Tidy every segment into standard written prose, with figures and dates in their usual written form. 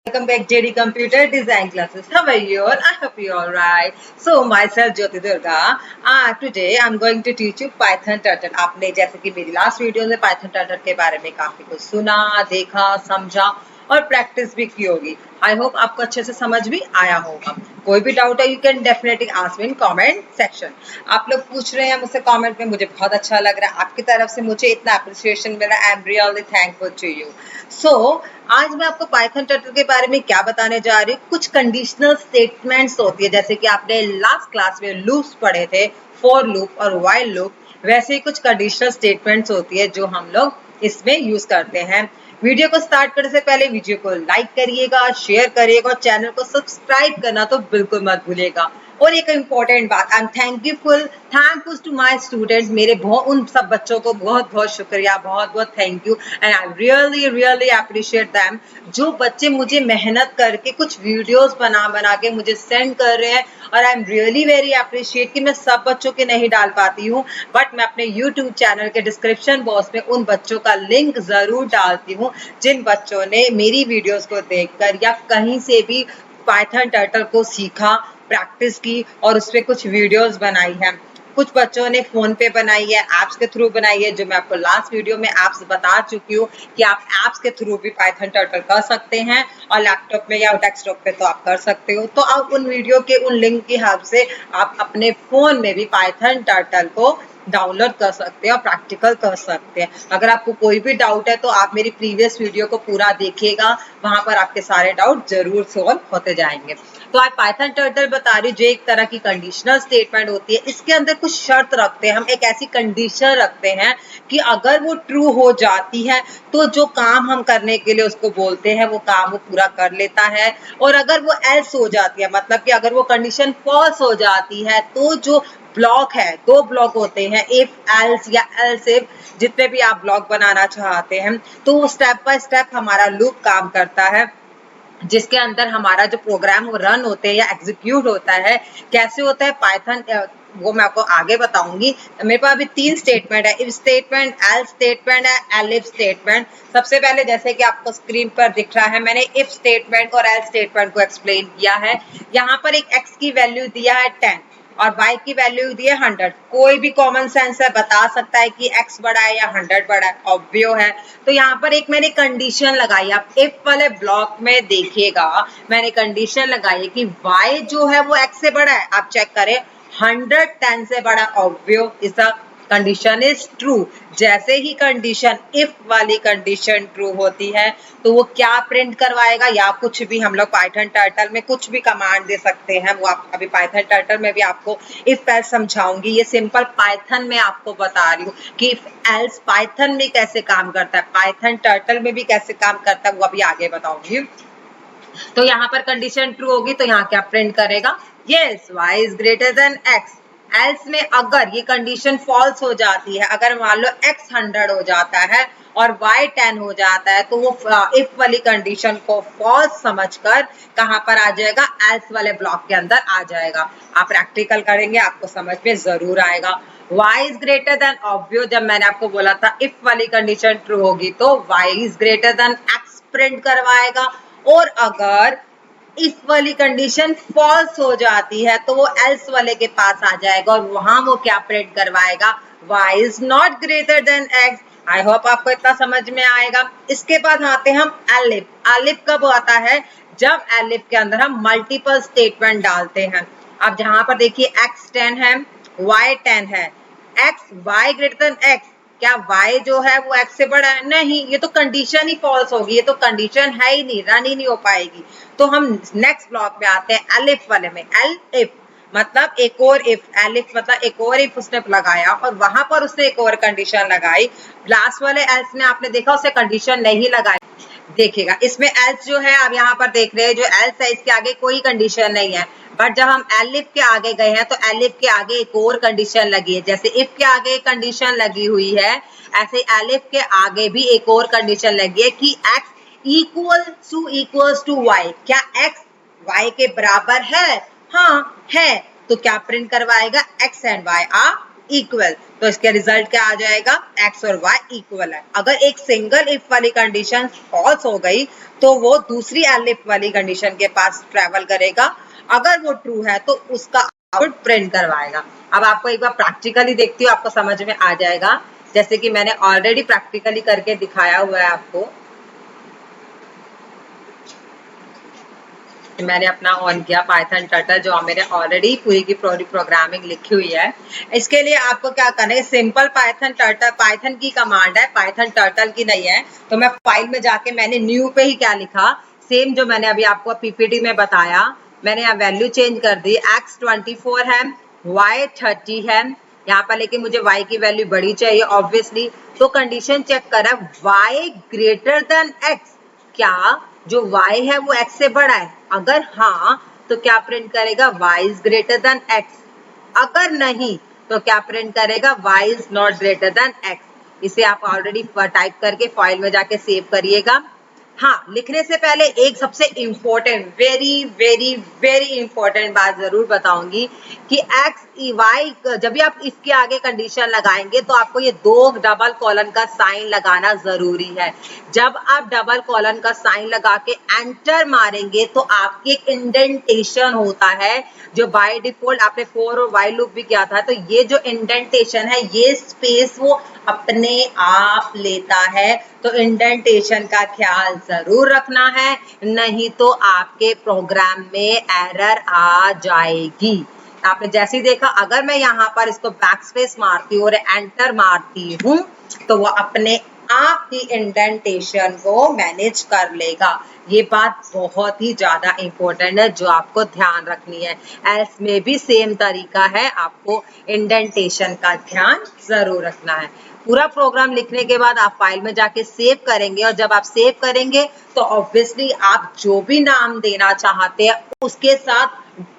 Welcome back JD Computer Design Classes. How are you all? I hope you all right. So myself Jyoti Durga. Today I'm going to teach you Python Turtle. आपने जैसे कि मेरी last video में Python Turtle के बारे में काफी कुछ सुना, देखा, समझा और प्रैक्टिस भी की होगी. आई होप आपको अच्छे से समझ भी आया होगा. कोई भी डाउट है you can definitely ask me in comment section. आप लोग पूछ रहे हैं मुझसे कमेंट में, मुझे बहुत अच्छा लग रहा है. आपकी तरफ से मुझे इतना अप्रिसिएशन मिला. I am really thankful to you. So आज मैं आपको पाइथन टर्टल के बारे में क्या बताने जा रही हूँ. कुछ कंडीशनल स्टेटमेंट्स होती है, जैसे कि आपने लास्ट क्लास में लूप्स पढ़े थे, फॉर लूप और व्हाइल लूप, वैसे ही कुछ कंडीशनल स्टेटमेंट्स होती है जो हम लोग इसमें यूज करते हैं. वीडियो को स्टार्ट करने से पहले वीडियो को लाइक करिएगा, शेयर करिएगा और चैनल को सब्सक्राइब करना तो बिल्कुल मत भूलिएगा. और एक इम्पोर्टेंट बात, I am thankful to my students. मेरे उन सब बच्चों को बहुत बहुत शुक्रिया, बहुत बहुत thank you and I really appreciate them. जो बच्चे मुझे मेहनत करके कुछ वीडियोस बना के मुझे सेंड कर रहे हैं, और आई एम रियली वेरी अप्रिशिएट कि मैं सब बच्चों के नहीं डाल पाती हूँ, बट मैं अपने यूट्यूब चैनल के डिस्क्रिप्शन बॉक्स में उन बच्चों का लिंक जरूर डालती हूँ जिन बच्चों ने मेरी वीडियोस को देखकर या कहीं से भी पाइथन टर्टल को सीखा, प्रैक्टिस की और उस पर कुछ वीडियोस बनाई है. कुछ बच्चों ने फोन पे बनाई है, एप्स के थ्रू बनाई है, जो मैं आपको लास्ट वीडियो में एप्स बता चुकी हूँ कि आप एप्स के थ्रू भी पाइथन टर्टल कर सकते हैं, और लैपटॉप में या डेस्कटॉप पे तो आप कर सकते हो. तो आप उन वीडियो के उन लिंक की हेल्प से आप अपने फोन में भी पाइथन टर्टल को डाउनलोड कर सकते हैं और प्रैक्टिकल कर सकते हैं. अगर आपको कोई भी डाउट है तो आप मेरी प्रीवियस वीडियो को पूरा देखिएगा, वहां पर आपके सारे डाउट जरूर सॉल्व होते जाएंगे. तो आज पाइथन टर्टल बता रही हूँ जो एक तरह की कंडीशनल स्टेटमेंट होती है. इसके अंदर कुछ शर्त रखते हैं हम, एक ऐसी कंडीशन रखते हैं कि अगर वो ट्रू हो जाती है तो जो काम हम करने के लिए उसको बोलते हैं वो काम वो पूरा कर लेता है, और अगर वो एल्स हो जाती है, मतलब कि अगर वो कंडीशन फॉल्स हो जाती है, तो जो ब्लॉक है, दो ब्लॉक होते हैं, इफ एल्स या एल्स इफ, जितने भी आप ब्लॉक बनाना चाहते हैं, तो वो स्टेप बाय स्टेप हमारा लूप काम करता है, जिसके अंदर हमारा जो प्रोग्राम रन होते हैं या एग्जीक्यूट होता है. कैसे होता है पाइथन, वो मैं आपको आगे बताऊंगी. मेरे पास अभी 3 स्टेटमेंट है, इफ स्टेटमेंट, एल्स स्टेटमेंट है, एलिफ स्टेटमेंट. सबसे पहले जैसे कि आपको स्क्रीन पर दिख रहा है, मैंने इफ स्टेटमेंट और एल्स स्टेटमेंट को एक्सप्लेन किया है. यहाँ पर एक एक्स की वैल्यू दिया है 10 और y की वैल्यू दी है 100. कोई भी कॉमन सेंस है बता सकता है कि x बड़ा है या 100 बड़ा है, ऑब्वियो है. तो यहाँ पर एक मैंने कंडीशन लगाई. आप इफ वाले ब्लॉक में देखिएगा, मैंने कंडीशन लगाई कि y जो है वो x से बड़ा है. आप चेक करें, 100 10 से बड़ा, ऑब्वियो is the condition is true. जैसे ही कंडीशन इफ वाली कंडीशन ट्रू होती है तो वो क्या प्रिंट करवाएगा, या कुछ भी हम लोग पाइथन टर्टल में कुछ भी कमांड दे सकते हैं, वो आप अभी पाइथन टर्टल में भी आपको इफ एल्स समझाऊंगी. ये सिंपल पाइथन में आपको बता रही हूँ कि इफ एल्स पाइथन में कैसे काम करता है, पाइथन टर्टल में भी कैसे काम करता है, वो अभी आगे बताऊंगी. तो यहाँ पर कंडीशन ट्रू होगी तो यहाँ क्या प्रिंट करेगा, yes y is greater than x. Else में अगर ये कंडीशन फॉल्स हो जाती है, अगर मान लो x 100 हो जाता है और y 10 हो जाता है, तो वो इफ वाली कंडीशन को फॉल्स समझकर कहां पर आ जाएगा, एल्स वाले ब्लॉक के अंदर आ जाएगा. आप प्रैक्टिकल करेंगे आपको समझ में जरूर आएगा. y इज ग्रेटर देन, ऑब्वियो जब मैंने आपको बोला था इफ वाली कंडीशन ट्रू होगी तो y is greater than x print करवाएगा, और अगर इफ वाली कंडीशन फॉल्स हो जाती है तो वो एल्स वाले के पास आ जाएगा और वहां वो क्या प्रिंट करवाएगा, y is not greater than x. I hope आपको इतना समझ में आएगा. इसके बाद आते हैं हम एलिफ. एलिफ कब आता है, जब एलिफ के अंदर हम मल्टीपल स्टेटमेंट डालते हैं. अब जहां पर देखिए x 10 है, y 10 है, x y greater than x, क्या y जो है वो x से बड़ा है, नहीं, ये तो कंडीशन ही फॉल्स होगी, ये तो कंडीशन है ही नहीं, रन ही नहीं हो पाएगी. तो हम नेक्स्ट ब्लॉक में आते हैं एलिफ वाले में. एल इफ मतलब एक और इफ, एलिफ मतलब एक और इफ उसने लगाया और वहां पर उसने एक और कंडीशन लगाई. लास्ट वाले एल्स में आपने देखा उसे कंडीशन नहीं लगाई. देखिएगा इसमें एल्स जो है आप यहाँ पर देख रहे हैं, जो एल्स है इसके आगे कोई कंडीशन नहीं है, बट जब हम एलिफ के आगे गए हैं तो एलिफ के आगे एक और कंडीशन लगी है. जैसे इफ के आगे एक कंडीशन लगी हुई है, ऐसे एलिफ के आगे भी एक और कंडीशन लगी है कि x इक्वल्स टू y. क्या x y के बराबर है, हाँ है, तो क्या प्रिंट करवाएगा, x and y are equal, तो इसके रिजल्ट क्या आ जाएगा, x और y इक्वल है। अगर एक सिंगल इफ वाली कंडीशन फॉल्स हो गई तो वो दूसरी एल इफ वाली कंडीशन के पास ट्रेवल करेगा, अगर वो ट्रू है तो उसका आउटपुट प्रिंट करवाएगा। अब आपको एक बार प्रैक्टिकली देखती हूँ, आपको समझ में आ जाएगा, जैसे कि मैंने ऑलरेडी प्रैक्टिकली करके दिखाया हुआ है आपको। मैंने अपना ऑन किया पाइथन टर्टल, जो मैंने ऑलरेडी पूरी की पूरी प्रोग्रामिंग लिखी हुई है। इसके लिए आपको क्या करना है, सिंपल पाइथन टर्टल, पाइथन की कमांड है, पाइथन टर्टल की नहीं है। तो मैं फाइल में जाके मैंने न्यू पे ही क्या लिखा, सेम जो मैंने अभी आपको पीपीटी में बताया, मैंने यहाँ वैल्यू चेंज कर दी, x 24 है, y 30 है यहाँ पर, लेकिन मुझे y की वैल्यू बड़ी चाहिए ऑब्वियसली। तो कंडीशन चेक करा, y ग्रेटर देन x, क्या जो y है वो x से बड़ा है, अगर हाँ तो क्या प्रिंट करेगा, y is greater than x, अगर नहीं तो क्या प्रिंट करेगा, y is not greater than x। इसे आप ऑलरेडी टाइप करके फाइल में जाके सेव करिएगा। हाँ, लिखने से पहले एक सबसे important, very very very important बात जरूर बताऊंगी कि x y जब भी आप इसके आगे कंडीशन लगाएंगे तो आपको ये दो डबल कॉलन का साइन लगाना जरूरी है। जब आप डबल कॉलन का साइन लगा के एंटर मारेंगे तो आपकी एक इंडेंटेशन होता है, जो बाय डिफॉल्ट आपने फॉर और व्हाइल लूप भी किया था, तो ये जो इंडेंटेशन है ये स्पेस वो अपने आप लेता है। तो इंडेंटेशन का ख्याल जरूर रखना है, नहीं तो आपके प्रोग्राम में एरर आ जाएगी। आपने जैसे ही देखा, अगर मैं यहाँ पर इसको बैकस्पेस मारती हूँ और एंटर मारती हूँ तो वो अपने आप ही इंडेंटेशन को मैनेज कर लेगा। ये बात बहुत ही ज्यादा इंपॉर्टेंट है जो आपको ध्यान रखनी है। एल्स में भी सेम तरीका है, आपको इंडेंटेशन का ध्यान जरूर रखना है। पूरा प्रोग्राम लिखने के बाद आप फाइल में जाके सेव करेंगे, और जब आप सेव करेंगे तो ऑब्वियसली आप जो भी नाम देना चाहते हैं उसके साथ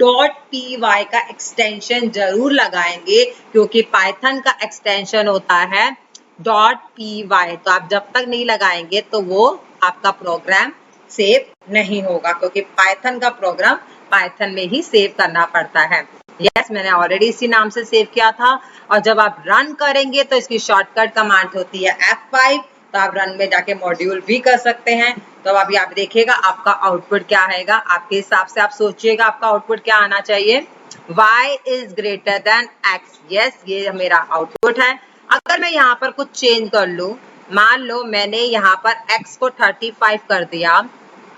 .py का एक्सटेंशन जरूर लगाएंगे, क्योंकि पाइथन का एक्सटेंशन होता है .py। तो आप जब तक नहीं लगाएंगे तो वो आपका प्रोग्राम सेव नहीं होगा, क्योंकि पाइथन का प्रोग्राम पाइथन में ही सेव करना पड़ता है। यस, मैंने ऑलरेडी इसी नाम से सेव किया था। और जब आप रन करेंगे तो इसकी शॉर्टकट कमांड होती है F5, तो आप रन में जाके मॉड्यूल भी कर सकते हैं। तो अभी आप देखिएगा आपका आउटपुट क्या आएगा, आपके हिसाब से आप सोचिएगा आपका आउटपुट क्या आना चाहिए, y is greater than x। Yes, ये मेरा आउटपुट है। अगर मैं यहाँ पर कुछ चेंज कर लूं, मान लो मैंने यहाँ पर x को 35 कर दिया,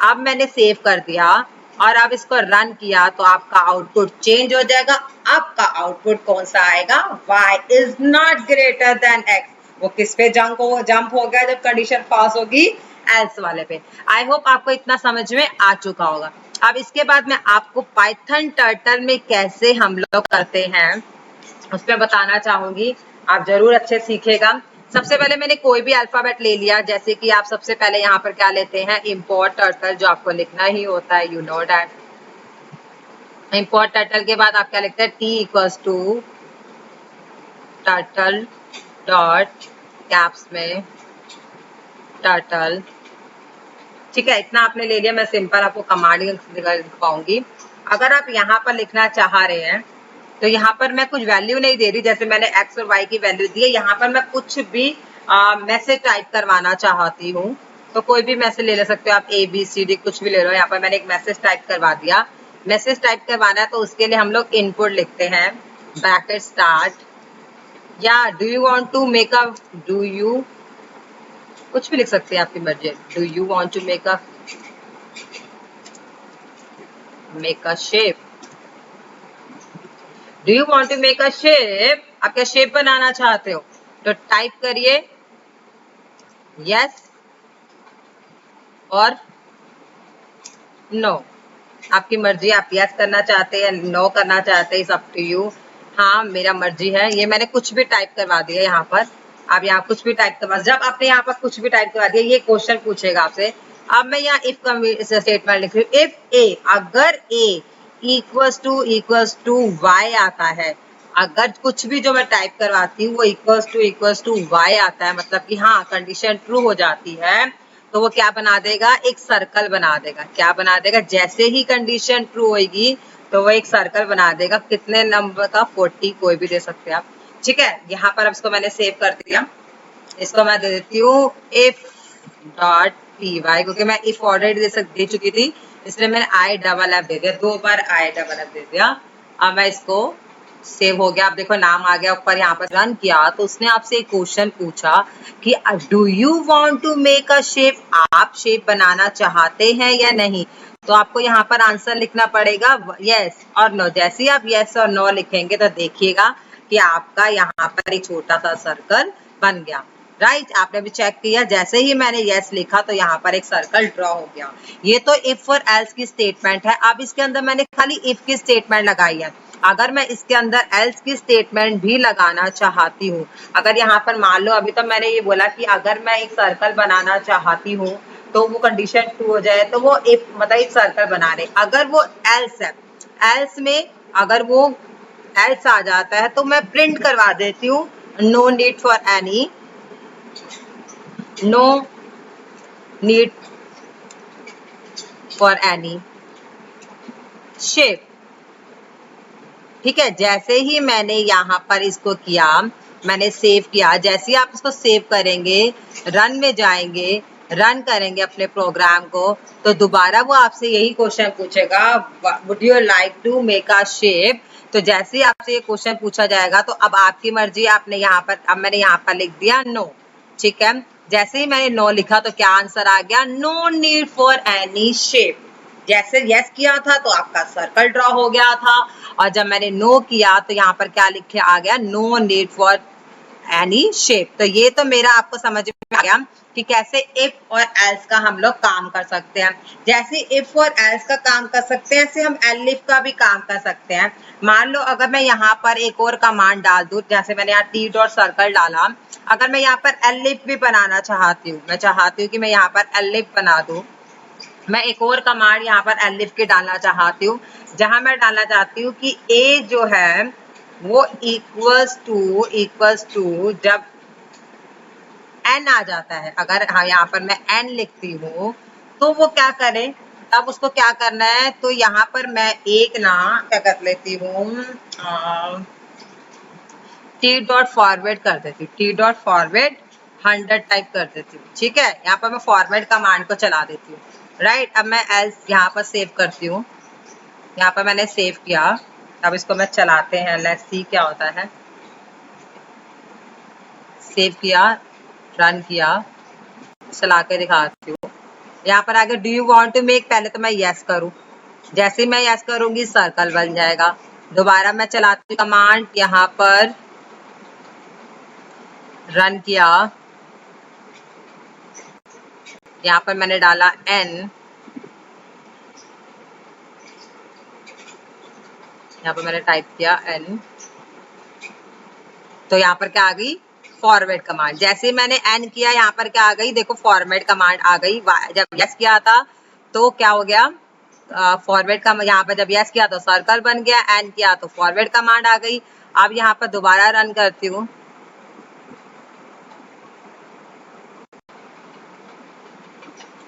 अब मैंने सेव कर दिया और अब इसको रन किया तो आपका आउटपुट चेंज हो जाएगा। आपका आउटपुट कौन सा आएगा, y is not greater than x। वो किस पे जंप हो गया जब कंडीशन पास होगी, एल्स वाले पे। आई होप आपको इतना समझ में आ चुका होगा। अब इसके बाद मैं आपको पाइथन टर्टल में कैसे हम लोग करते हैं उस पर बताना चाहूंगी, आप जरूर अच्छे सीखेगा। सबसे पहले मैंने कोई भी अल्फाबेट ले लिया, जैसे कि आप सबसे पहले यहाँ पर क्या लेते हैं, इंपोर्ट टर्टल, जो आपको लिखना ही होता है, you know that. Import turtle के बाद आप क्या लिखते हैं, t equals to turtle dot caps में टर्टल। ठीक है, इतना आपने ले लिया। मैं सिंपल आपको कमांड दिखाऊंगी। अगर आप यहाँ पर लिखना चाह रहे हैं तो यहाँ पर मैं कुछ वैल्यू नहीं दे रही, जैसे मैंने x और y की वैल्यू दी है। यहाँ पर मैं कुछ भी मैसेज टाइप करवाना चाहती हूँ तो कोई भी मैसेज ले सकते हो आप, ABCD कुछ भी ले लो। यहाँ पर मैंने एक मैसेज टाइप करवा दिया। मैसेज टाइप करवाना है तो उसके लिए हम लोग इनपुट लिखते हैं, ब्रैकेट स्टार्ट, या do you want to make a, do you कुछ भी लिख सकते हैं, आपकी मर्जी है। Do you want to make a shape, do you want to make a shape, आप क्या शेप बनाना चाहते हो, तो टाइप करिए यस और नो, आपकी मर्जी, आप यस करना चाहते हैं, नो करना चाहते हैं, इट्स अप टू यू। हाँ, मेरा मर्जी है। ये मैंने कुछ भी टाइप करवा दिया यहाँ पर, आप यहाँ कुछ भी टाइप करवा, जब आपने यहाँ पर कुछ भी टाइप करवा दिया ये क्वेश्चन पूछेगा आपसे। अब मैं यहाँ इफ स्टेटमेंट लिख रही हूँ, इफ ए, अगर ए इक्वल्स टू y आता है, अगर कुछ भी जो मैं टाइप करवाती हूँ वो इक्वल्स टू y आता है, मतलब कि हाँ कंडीशन ट्रू हो जाती है, तो वो क्या बना देगा, एक सर्कल बना देगा। क्या बना देगा, जैसे ही कंडीशन ट्रू होगी तो वो एक सर्कल बना देगा। कितने नंबर का, 40, कोई भी दे सकते हैं आप। ठीक है, यहाँ पर अब इसको मैंने सेव कर दिया। इसको मैं दे देती हूँ इफ डॉट पी वाई, क्योंकि मैं इफ ऑलरेडी दे चुकी थी, इसलिए मैंने आई डबल एफ दे दिया, 2 बार आई डबल एफ दे दिया। अब मैं इसको सेव हो गया। अब देखो नाम आ गया ऊपर, यहाँ पर रन किया तो उसने आपसे एक क्वेश्चन पूछा कि do you want to make a shape, आप शेप बनाना चाहते हैं या नहीं। तो आपको यहाँ पर आंसर लिखना पड़ेगा यस और नो। जैसे ही आप यस और नो लिखेंगे तो देखिएगा कि आपका यहाँ पर एक छोटा सा सर्कल बन गया। राइट, आपने भी चेक किया, जैसे ही मैंने यस लिखा तो यहाँ पर एक सर्कल ड्रॉ हो गया। ये तो इफ और एल्स की स्टेटमेंट है। अब इसके अंदर मैंने खाली इफ की स्टेटमेंट लगाई है। अगर मैं इसके अंदर एल्स की स्टेटमेंट भी लगाना चाहती हूँ, अगर यहाँ पर मान लो अभी तो मैंने ये बोला कि अगर मैं एक सर्कल बनाना चाहती हूँ तो वो कंडीशन ट्रू हो जाए, तो वो इफ मतलब एक सर्कल बना रहे। अगर वो एल्स है, एल्स में अगर वो एल्स आ जाता है तो मैं प्रिंट करवा देती हूँ no need for any, no need for any shape. ठीक है, जैसे ही मैंने यहाँ पर इसको किया, मैंने सेव किया, जैसे ही आप इसको सेव करेंगे, रन में जाएंगे, रन करेंगे अपने प्रोग्राम को, तो दोबारा वो आपसे यही क्वेश्चन पूछेगा would you like to make a shape. तो जैसे ही आपसे ये क्वेश्चन पूछा जाएगा तो अब आपकी मर्जी, आपने यहाँ पर, अब मैंने यहाँ पर लिख दिया नो। ठीक है, जैसे ही मैंने नो लिखा तो क्या आंसर आ गया, no need for any shape. जैसे यस किया था तो आपका सर्कल ड्रॉ हो गया था, और जब मैंने नो किया तो यहाँ पर क्या लिखे आ गया, no need for any shape. तो ये तो मेरा आपको समझ में आ गया कि कैसे इफ और एल्स का हम लोग काम कर सकते हैं। जैसे इफ और एल्स का काम कर सकते हैं, ऐसे हम एलिफ का भी काम कर सकते हैं। मान लो अगर मैं यहाँ पर एक और कमांड डाल दूं, जैसे मैंने यहाँ टी डॉट सर्कल डाला, अगर मैं यहाँ पर एलिफ भी बनाना चाहती हूँ, मैं चाहती हूँ कि मैं यहाँ पर एलिफ बना दूं, मैं एक और कमांड यहाँ पर एलिफ के डालना चाहती हूँ, जहां मैं डालना चाहती हूँ कि ए जो है वो इक्वल्स टू जब एन आ जाता है, अगर हाँ यहाँ पर मैं एन लिखती हूँ तो वो क्या करें, तब उसको क्या करना है, तो यहाँ पर मैं एक ना क्या कर लेती हूँ, टी डॉट फॉरवर्ड कर देती हूँ, टी डॉट फॉरवर्ड 100 टाइप कर देती हूँ। ठीक है, यहाँ पर मैं फॉरवर्ड कमांड को चला देती हूँ। राइट, अब मैं एल्स यहाँ पर सेव करती हूँ, यहाँ पर मैंने सेव किया। अब इसको मैं चलाते हैं, लेट्स सी क्या होता है। सेव किया, रन किया, चला के दिखाती हूँ। यहाँ पर आगे do you want to make, पहले तो मैं यस करूँ, जैसे मैं यस करूंगी सर्कल बन जाएगा। दोबारा मैं चलाती हूँ कमांड, यहाँ पर रन किया, यहाँ पर मैंने डाला n, यहाँ पर मैंने टाइप किया n, तो यहाँ पर क्या आ गई, फॉरवर्ड कमांड। जैसे ही मैंने n किया, यहाँ पर क्या आ गई, देखो फॉरवर्ड कमांड आ गई। जब यस किया था तो क्या हो गया, फॉरवर्ड का, यहाँ पर जब यस किया तो सर्कल बन गया, n किया तो फॉरवर्ड कमांड आ गई। अब यहाँ पर दोबारा रन करती हूँ,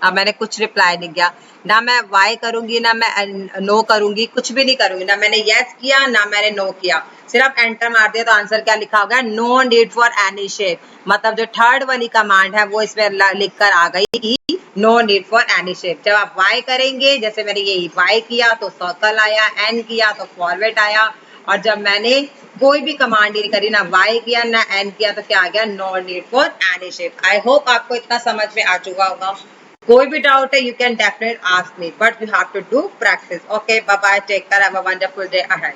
अब मैंने कुछ रिप्लाई नहीं किया, ना मैं वाई करूंगी, ना मैं नो करूंगी, कुछ भी नहीं करूंगी, ना मैंने यस किया ना मैंने नो किया, सिर्फ एंटर मार दिया तो आंसर क्या लिखा होगा, no need for any shape. मतलब जो थर्ड वाली कमांड है वो इसमें लिख कर आ गई कि no need for any shape. जब आप वाई करेंगे, जैसे मैंने ये वाई किया तो सर्कल आया, एन किया तो फॉरवर्ड आया, और जब मैंने कोई भी कमांड नहीं करी, ना वाई किया ना एन किया, तो क्या आ गया, no need for any shape. I hope आपको इतना समझ में आ चुका होगा। कोई भी डाउट है, you can definitely ask me, but you have to do practice. Okay, bye bye, take care, have a wonderful day ahead.